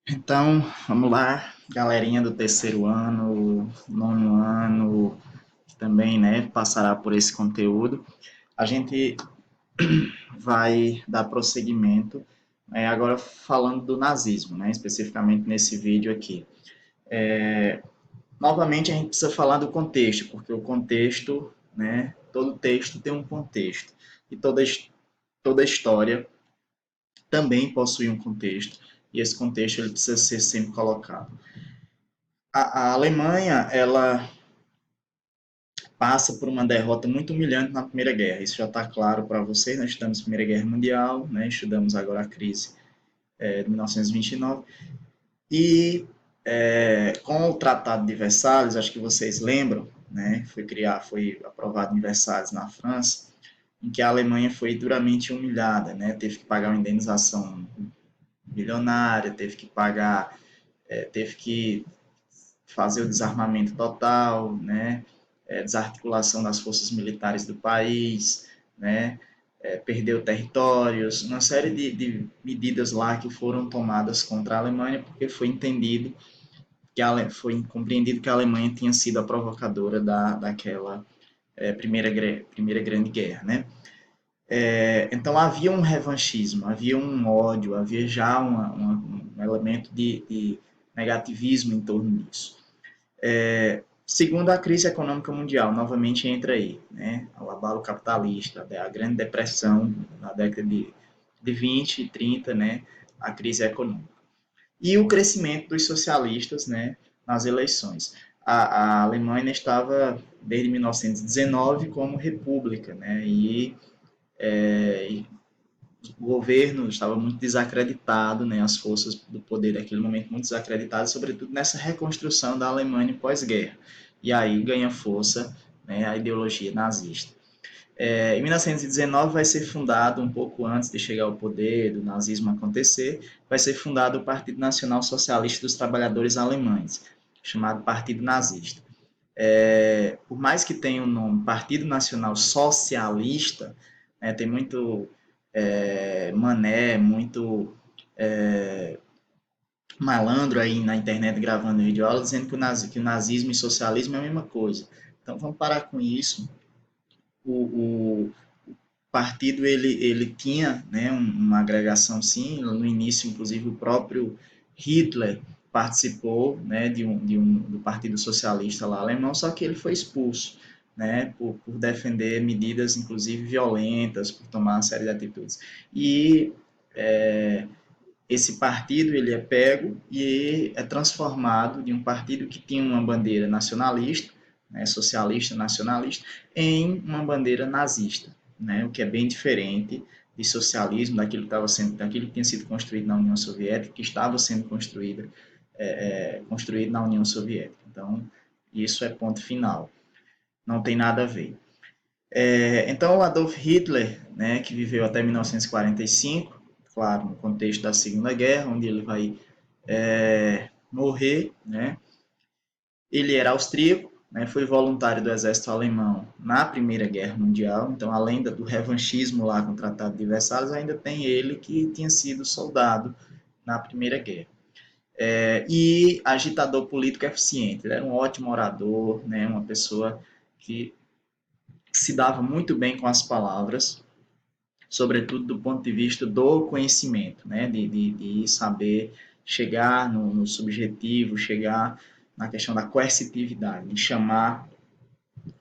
Então, vamos lá, galerinha do terceiro ano, nono ano, que também, né, passará por esse conteúdo. A gente vai dar prosseguimento, agora falando do nazismo, né, especificamente nesse vídeo aqui. Novamente, a gente precisa falar do contexto, porque o contexto, né, todo texto tem um contexto, e toda história também possui um contexto, e esse contexto ele precisa ser sempre colocado. A Alemanha, ela passa por uma derrota muito humilhante na Primeira Guerra. Isso já está claro para vocês. Nós estudamos a Primeira Guerra Mundial, né? Estudamos agora a crise de 1929. Com o Tratado de Versalhes, acho que vocês lembram, né? Foi aprovado em Versalhes, na França, em que a Alemanha foi duramente humilhada, né? Teve que pagar uma indenização bilionária, teve que fazer o desarmamento total, né? Desarticulação das forças militares do país, né? Perdeu territórios, uma série de medidas lá que foram tomadas contra a Alemanha, porque foi compreendido que a Alemanha tinha sido a provocadora daquela primeira grande guerra, né? Então havia um revanchismo, havia um ódio, havia já um elemento de negativismo em torno disso. Segundo a crise econômica mundial, novamente entra aí, né? O abalo capitalista, a Grande Depressão na década de 20 e 30, né? A crise econômica. E o crescimento dos socialistas, né? Nas eleições. A Alemanha estava, desde 1919, como república, né? E o governo estava muito desacreditado, né? As forças do poder daquele momento muito desacreditadas, sobretudo nessa reconstrução da Alemanha pós-guerra. E aí ganha força, né, a ideologia nazista. Em 1919 vai ser fundado, um pouco antes de chegar ao poder, do nazismo acontecer, vai ser fundado o Partido Nacional Socialista dos Trabalhadores Alemães, chamado Partido Nazista. Por mais que tenha o nome Partido Nacional Socialista, né, tem muito mané, muito malandro aí na internet gravando videoaula dizendo que o nazismo e o socialismo é a mesma coisa. Então vamos parar com isso. O partido ele tinha, né, uma agregação sim, no início inclusive o próprio Hitler participou, né, do Partido Socialista lá alemão, só que ele foi expulso, né, por defender medidas inclusive violentas, por tomar uma série de atitudes. E esse partido ele é pego e é transformado de um partido que tinha uma bandeira nacionalista, né, socialista nacionalista, em uma bandeira nazista, né, o que é bem diferente de socialismo, daquilo que tinha sido construído na União Soviética, que estava sendo construído na União Soviética. Então, isso é ponto final. Não tem nada a ver. Então, o Adolf Hitler, né, que viveu até 1945, claro, no contexto da Segunda Guerra, onde ele vai morrer, né, ele era austríaco, né, foi voluntário do exército alemão na Primeira Guerra Mundial, então, além do revanchismo lá com o Tratado de Versalhes, ainda tem ele que tinha sido soldado na Primeira Guerra. E agitador político eficiente, ele era um ótimo orador, né, uma pessoa que se dava muito bem com as palavras, sobretudo do ponto de vista do conhecimento, né? De saber chegar no subjetivo, chegar na questão da coercitividade, de chamar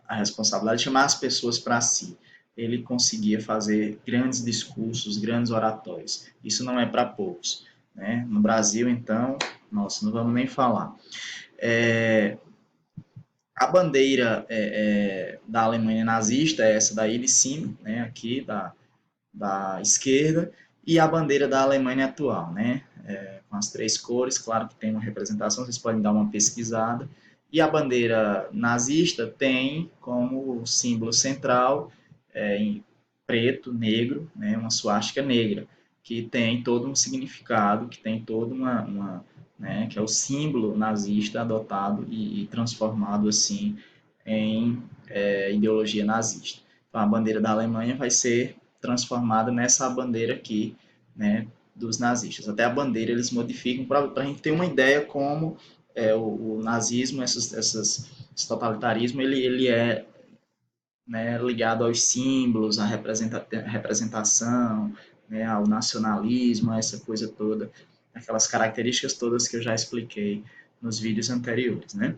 a responsabilidade, de chamar as pessoas para si. Ele conseguia fazer grandes discursos, grandes oratórios. Isso não é para poucos. Né? No Brasil, então, nossa, não vamos nem falar. A bandeira da Alemanha nazista é essa daí de cima, né, aqui da esquerda, e a bandeira da Alemanha atual, né? Com as três cores, claro que tem uma representação, vocês podem dar uma pesquisada. E a bandeira nazista tem como símbolo central, em preto, negro, né, uma suástica negra, que tem todo um significado, que tem toda né, que é o símbolo nazista adotado e transformado assim em ideologia nazista. Então, a bandeira da Alemanha vai ser transformada nessa bandeira aqui, né, dos nazistas. Até a bandeira eles modificam para a gente ter uma ideia como o nazismo, esse totalitarismo, ele é, né, ligado aos símbolos, à representação, né, ao nacionalismo, a essa coisa toda, aquelas características todas que eu já expliquei nos vídeos anteriores, né?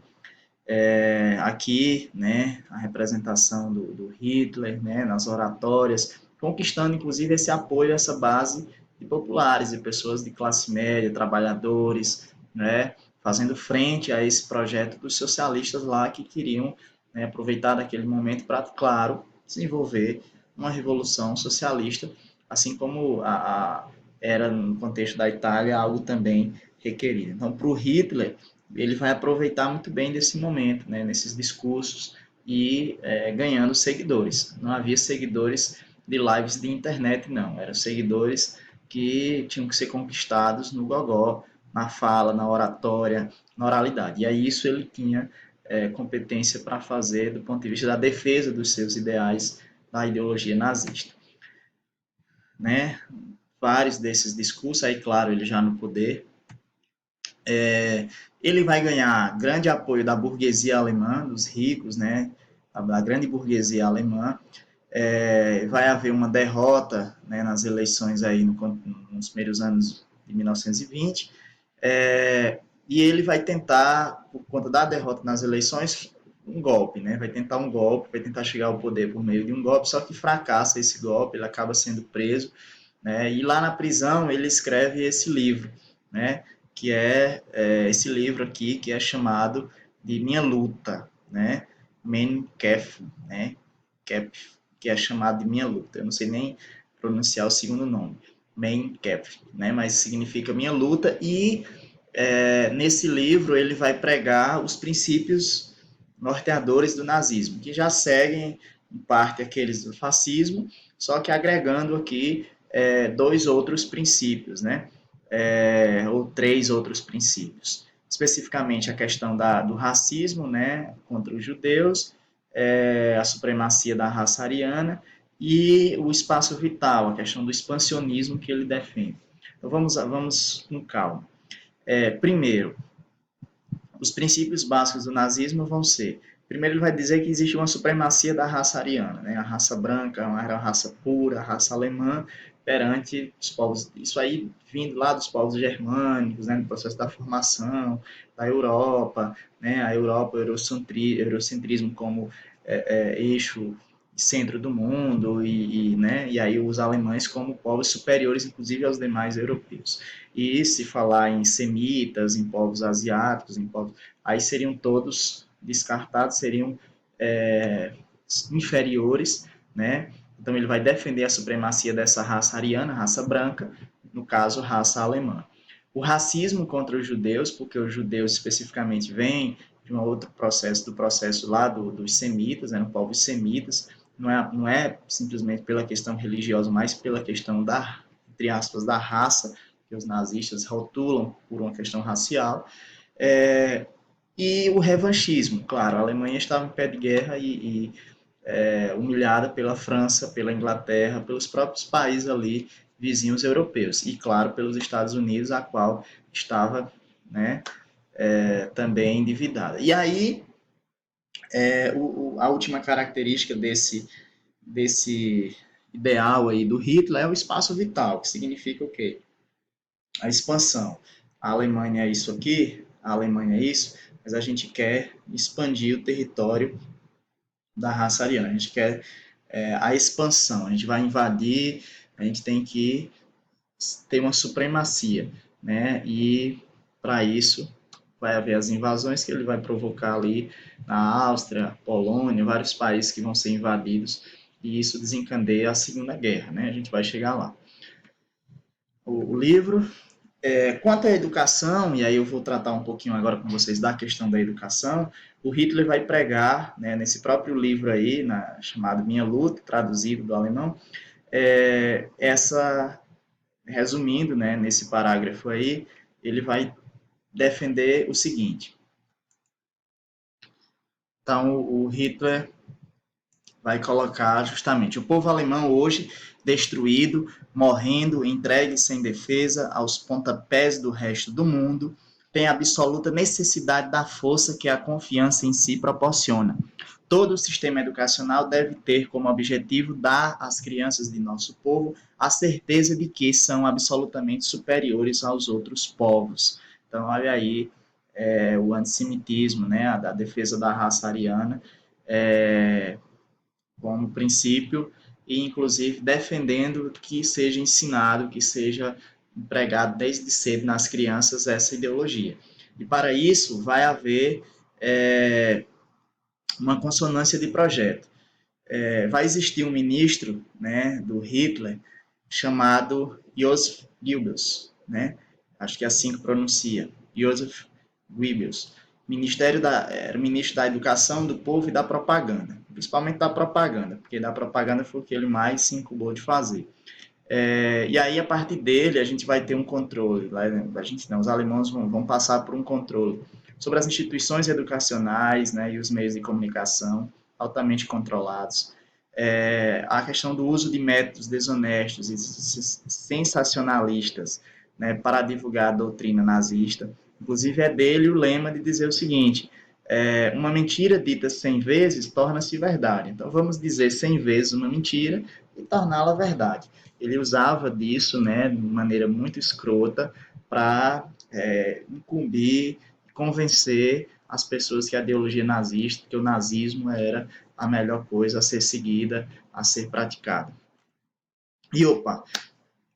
Aqui, né, a representação do Hitler, né, nas oratórias, conquistando inclusive esse apoio, essa base de populares, de pessoas de classe média, trabalhadores, né, fazendo frente a esse projeto dos socialistas lá que queriam, né, aproveitar daquele momento para, claro, desenvolver uma revolução socialista, assim como era no contexto da Itália algo também requerido. Então, para o Hitler, ele vai aproveitar muito bem desse momento, né, nesses discursos e ganhando seguidores. Não havia seguidores de lives de internet, não. Eram seguidores que tinham que ser conquistados no gogó, na fala, na oratória, na oralidade. E aí isso ele tinha competência para fazer do ponto de vista da defesa dos seus ideais da ideologia nazista. Né? Vários desses discursos, aí claro, ele já no poder, ele vai ganhar grande apoio da burguesia alemã, dos ricos, né, da grande burguesia alemã. Vai haver uma derrota, né, nas eleições aí nos primeiros anos de 1920, e ele vai tentar, por conta da derrota nas eleições, um golpe, né? Vai tentar um golpe, vai tentar chegar ao poder por meio de um golpe, só que fracassa esse golpe, ele acaba sendo preso, né? E lá na prisão ele escreve esse livro, né? Que esse livro aqui, que é chamado de Minha Luta, né? Mein Kampf, né? Que é chamado de Minha Luta. Eu não sei nem pronunciar o segundo nome, Mein Kampf, né? Mas significa Minha Luta. E nesse livro ele vai pregar os princípios norteadores do nazismo, que já seguem em parte aqueles do fascismo, só que agregando aqui dois outros princípios, né? Ou três outros princípios. Especificamente a questão do racismo, né, contra os judeus, a supremacia da raça ariana e o espaço vital, a questão do expansionismo que ele defende. Então vamos com calma. Primeiro, os princípios básicos do nazismo vão ser: primeiro, ele vai dizer que existe uma supremacia da raça ariana, né? A raça branca era a raça pura, a raça alemã, perante os povos. Isso aí vindo lá dos povos germânicos, né? No processo da formação da Europa, né? A Europa, o eurocentrismo como eixo centro do mundo né, e aí os alemães como povos superiores, inclusive aos demais europeus. E se falar em semitas, em povos asiáticos, aí seriam todos descartados, seriam inferiores, né? Então ele vai defender a supremacia dessa raça ariana, raça branca, no caso, raça alemã. O racismo contra os judeus, porque os judeus especificamente vêm de um outro processo, do processo lá dos semitas, né, no povos semitas, não é simplesmente pela questão religiosa, mas pela questão entre aspas, da raça, que os nazistas rotulam por uma questão racial, e o revanchismo. Claro, a Alemanha estava em pé de guerra e humilhada pela França, pela Inglaterra, pelos próprios países ali vizinhos europeus, e claro, pelos Estados Unidos, a qual estava, né, também endividada. E aí, a última característica desse ideal aí do Hitler é o espaço vital, que significa o quê? A expansão. A Alemanha é isso aqui, a Alemanha é isso, mas a gente quer expandir o território da raça ariana, a gente quer a expansão, a gente vai invadir, a gente tem que ter uma supremacia, né? E para isso vai haver as invasões que ele vai provocar ali na Áustria, Polônia, vários países que vão ser invadidos, e isso desencadeia a Segunda Guerra, né? A gente vai chegar lá. O livro, quanto à educação, e aí eu vou tratar um pouquinho agora com vocês da questão da educação, o Hitler vai pregar, né, nesse próprio livro aí, chamado Minha Luta, traduzido do alemão, resumindo, né, nesse parágrafo aí, ele vai defender o seguinte. Então, o Hitler vai colocar justamente o povo alemão hoje destruído, morrendo, entregue sem defesa aos pontapés do resto do mundo, tem absoluta necessidade da força que a confiança em si proporciona. Todo o sistema educacional deve ter como objetivo dar às crianças de nosso povo a certeza de que são absolutamente superiores aos outros povos. Então, olha aí o antissemitismo, né, a defesa da raça ariana, como princípio, e inclusive defendendo que seja ensinado, que seja empregado desde cedo nas crianças essa ideologia. E para isso vai haver uma consonância de projeto. Vai existir um ministro, né, do Hitler chamado Joseph Goebbels, né? Acho que é assim que pronuncia, Joseph Goebbels. Era ministro da Educação, do Povo e da Propaganda, principalmente da propaganda, porque da propaganda foi o que ele mais se incubou de fazer. E aí, a partir dele, a gente vai ter um controle, a gente não, os alemães vão passar por um controle sobre as instituições educacionais, né, e os meios de comunicação altamente controlados. A questão do uso de métodos desonestos e sensacionalistas, né, para divulgar a doutrina nazista. Inclusive, é dele o lema de dizer o seguinte: uma mentira dita 100 vezes torna-se verdade. Então, vamos dizer 100 vezes uma mentira e torná-la verdade. Ele usava disso, né, de maneira muito escrota para incumbir, convencer as pessoas que a ideologia nazista, que o nazismo era a melhor coisa a ser seguida, a ser praticada. E opa,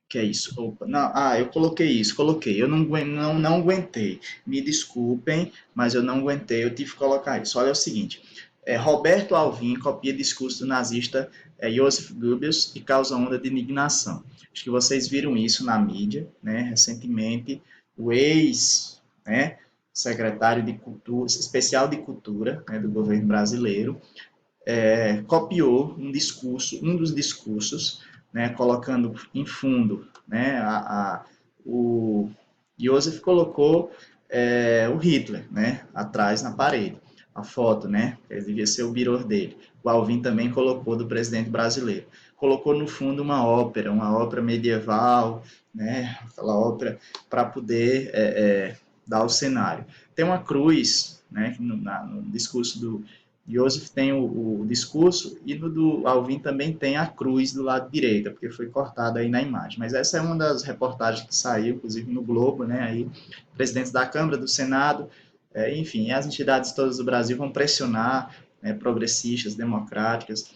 que é isso? Opa, não, eu coloquei isso, coloquei. Eu não aguentei. Me desculpem, mas eu não aguentei, eu tive que colocar isso. Olha o seguinte, Roberto Alvim copia discurso do nazista Joseph Goebbels e causa onda de indignação. Acho que vocês viram isso na mídia, né, recentemente. O ex, né, secretário de Cultura, especial de Cultura, né, do governo brasileiro, copiou um dos discursos, né, colocando em fundo, né, o Joseph colocou o Hitler, né, atrás na parede, a foto, né, ele devia ser o birô dele. O Alvin também colocou do presidente brasileiro. Colocou no fundo uma ópera medieval, né, aquela ópera para poder dar o cenário. Tem uma cruz, né, no discurso do Joseph tem o discurso e no do Alvin também tem a cruz do lado direito, porque foi cortada aí na imagem. Mas essa é uma das reportagens que saiu, inclusive no Globo, né? Aí, presidentes da Câmara, do Senado, enfim, as entidades todas do Brasil vão pressionar, né, progressistas, democráticas,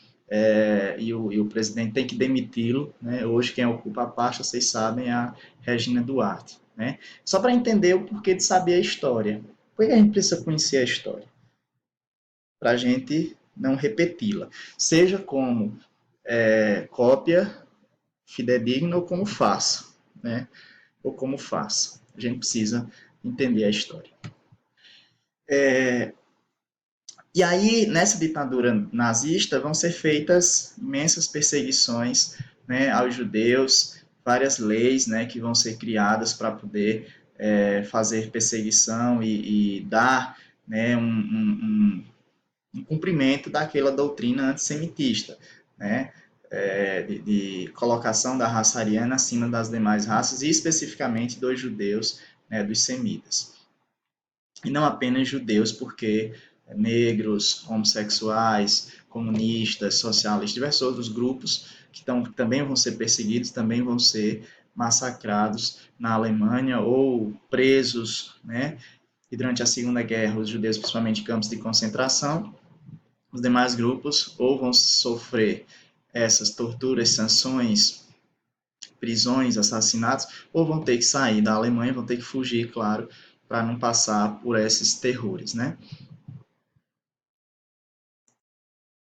e o presidente tem que demiti-lo, né? Hoje quem ocupa a pasta, vocês sabem, é a Regina Duarte, né? Só para entender o porquê de saber a história. Por que a gente precisa conhecer a história? Para a gente não repeti-la, seja como cópia fidedigna ou como farsa, né? Ou como farsa. A gente precisa entender a história. E aí, nessa ditadura nazista, vão ser feitas imensas perseguições, né, aos judeus, várias leis, né, que vão ser criadas para poder fazer perseguição e dar, né, um cumprimento daquela doutrina antissemitista, né, de colocação da raça ariana acima das demais raças, e especificamente dos judeus, né, dos semitas. E não apenas judeus, porque negros, homossexuais, comunistas, socialistas, diversos outros grupos que também vão ser perseguidos, também vão ser massacrados na Alemanha ou presos, né? E durante a Segunda Guerra, os judeus, principalmente em campos de concentração, os demais grupos ou vão sofrer essas torturas, sanções, prisões, assassinatos, ou vão ter que sair da Alemanha, vão ter que fugir, claro, para não passar por esses terrores, né?